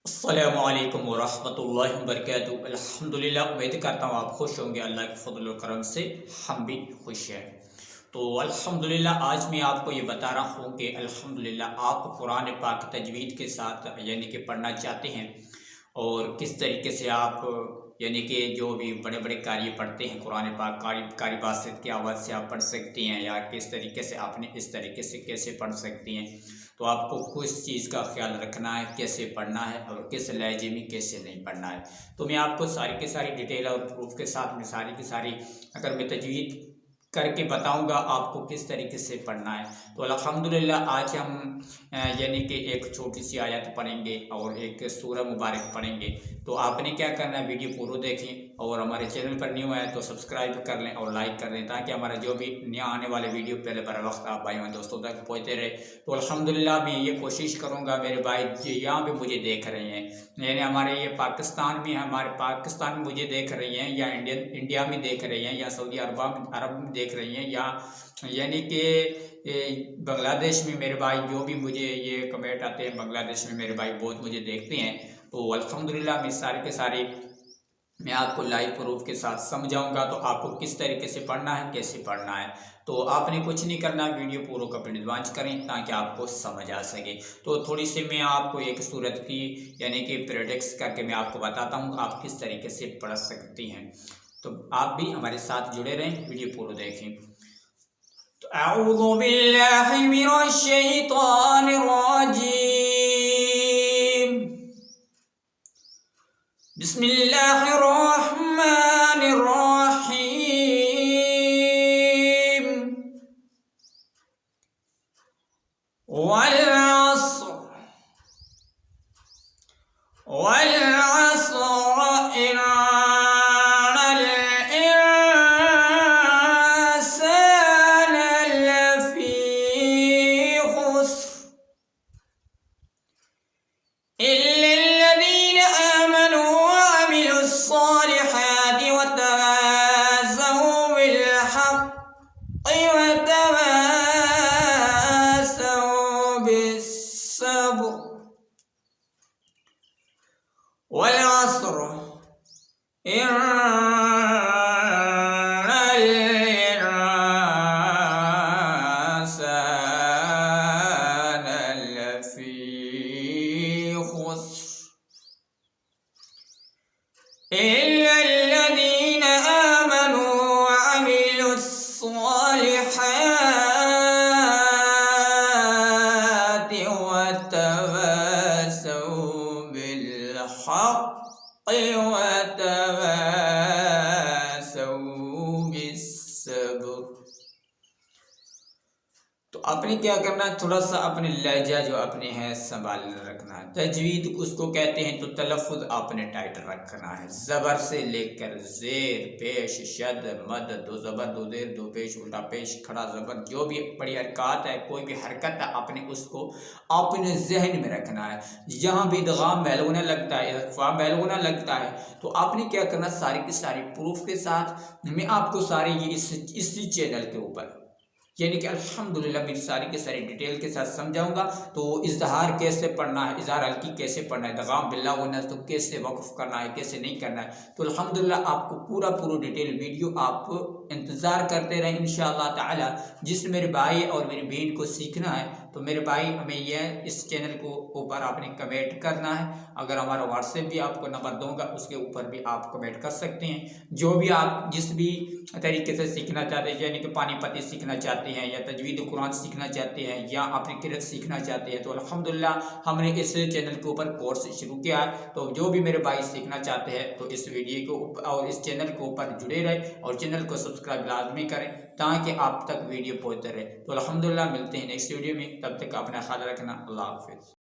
अस्सलामुअलैकुम वरहमतुल्लाहि वबरकातुहू। अल्हम्दुलिल्लाह, उम्मीद करता हूँ आप खुश होंगे। अल्लाह के फजल और करम से हम भी खुश हैं। तो अल्हम्दुलिल्लाह, आज मैं आपको ये बता रहा हूँ कि अल्हम्दुलिल्लाह आप कुरान पाक तजवीद के साथ यानी कि पढ़ना चाहते हैं और किस तरीके से आप यानी कि जो भी बड़े बड़े कार्य पढ़ते हैं कुरान पाक कारी बासित की आवाज़ से आप पढ़ सकती हैं, या किस तरीके से आपने इस तरीके से कैसे पढ़ सकती हैं। तो आपको किस चीज़ का ख्याल रखना है, कैसे पढ़ना है और किस लहजे में कैसे नहीं पढ़ना है। तो मैं आपको सारी की सारी डिटेल और प्रूफ के साथ में सारी की सारी अगर मैं तजवीज़ करके बताऊंगा आपको किस तरीके से पढ़ना है। तो अल्हम्दुलिल्लाह, आज हम यानी कि एक छोटी सी आयत पढ़ेंगे और एक सूरह मुबारक पढ़ेंगे। तो आपने क्या करना है, वीडियो पूरा देखें और हमारे चैनल पर न्यू है तो सब्सक्राइब कर लें और लाइक कर दें, ताकि हमारा जो भी नया आने वाले वीडियो पहले बर वक्त आप भाई और दोस्तों तक पहुँचते रहे। तो अल्हम्दुलिल्लाह, मैं ये कोशिश करूँगा मेरे भाई यहाँ पे मुझे देख रहे हैं, यानी हमारे ये पाकिस्तान में, हमारे पाकिस्तान में मुझे देख रही हैं, या इंडिया में देख रही हैं, या सऊदी अरब में देख रही हैं, या यानी कि बांग्लादेश में मेरे भाई जो भी मुझे ये कमेंट आते हैं, बांग्लादेश में मेरे भाई बहुत मुझे देखते हैं। तो अल्हम्दुलिल्लाह, मैं सारे के सारे मैं आपको लाइव प्रूफ के साथ समझाऊंगा। तो आपको किस तरीके से पढ़ना है, कैसे पढ़ना है। तो आपने कुछ नहीं करना, वीडियो पूरा कंप्लीट वॉच करें ताकि आपको समझ आ सके। तो थोड़ी सी मैं आपको एक सूरत की यानी कि प्रेडिक्स करके मैं आपको बताता हूँ आप किस तरीके से पढ़ सकती हैं। तो आप भी हमारे साथ जुड़े रहें, वीडियो पूरा देखें। तो अऊज़ु बिल्लाहि मिनश शैतानिर रजीम, बिस्मिल्लाहिर रहमानिर रहीम। वल अस्र वल अस्र इन्नल इंसान लफी खुस्र इल्लल्लज़ीन आमनू वअमिलुस्सालिहाति वतवासौ बिलहक़्क़ि वतवासौ बिस्सब्र। वल अस्र इन्नल इंसान लफी खुस्र इल्लल्लज़ीन आमनू वअमिलुस्सालिहाति वतवासौ बिलहक़्क़ि वतवासौ बिस्सब्र। तो आपने क्या करना है, थोड़ा सा अपने लहजा जो अपने हैं संभाल रखना है। तजवीद उसको कहते हैं, तो तलफ़ुज़ आपने टाइट रखना है। ज़बर से लेकर ज़ेर, पेश, शद, मद, दो ज़बर दो ज़ेर दो पेश, उल्टा पेश, खड़ा ज़बर, जो भी बड़ी हरकत है, कोई भी हरकत है, आपने उसको अपने जहन में रखना है। जहाँ भी इदगाम मैलूना लगता है, इख्फा मैलूना लगता है, तो आपने क्या करना, सारी की सारी प्रूफ के साथ मैं आपको सारे ये इसी चैनल के ऊपर यानी कि अल्हम्दुलिल्लाह मेरी सारी के सारी डिटेल के साथ समझाऊंगा। तो इज़हार कैसे पढ़ना है, इज़हार हल्की कैसे पढ़ना है, दगाम बिल्ला वना तो कैसे वक़्फ़ करना है, कैसे नहीं करना है। तो अल्हम्दुलिल्लाह आपको पूरा डिटेल वीडियो आप इंतज़ार करते रहें इंशाअल्लाह ताला। जिस मेरे भाई और मेरी बहन को सीखना है, तो मेरे भाई हमें यह इस चैनल को ऊपर आपने कमेंट करना है। अगर हमारा व्हाट्सएप भी आपको नंबर दूंगा, उसके ऊपर भी आप कमेंट कर सकते हैं। जो भी आप जिस भी तरीके से सीखना चाहते हैं, यानी कि पानीपती सीखना चाहते हैं, या तजवीद कुरान सीखना चाहते हैं, या अपनी किरत सीखना चाहते हैं, तो अल्हम्दुलिल्लाह हमने इस चैनल के ऊपर कोर्स शुरू किया है। तो जो भी मेरे भाई सीखना चाहते हैं, तो इस वीडियो को और इस चैनल के ऊपर जुड़े रहे और चैनल को सब्सक्राइब लाजमी करें ताकि आप तक वीडियो पहुँचते रहे। तो अल्हम्दुलिल्लाह मिलते हैं नेक्स्ट वीडियो में, तब तक अपना ख्याल रखना। अल्लाह हाफिज़।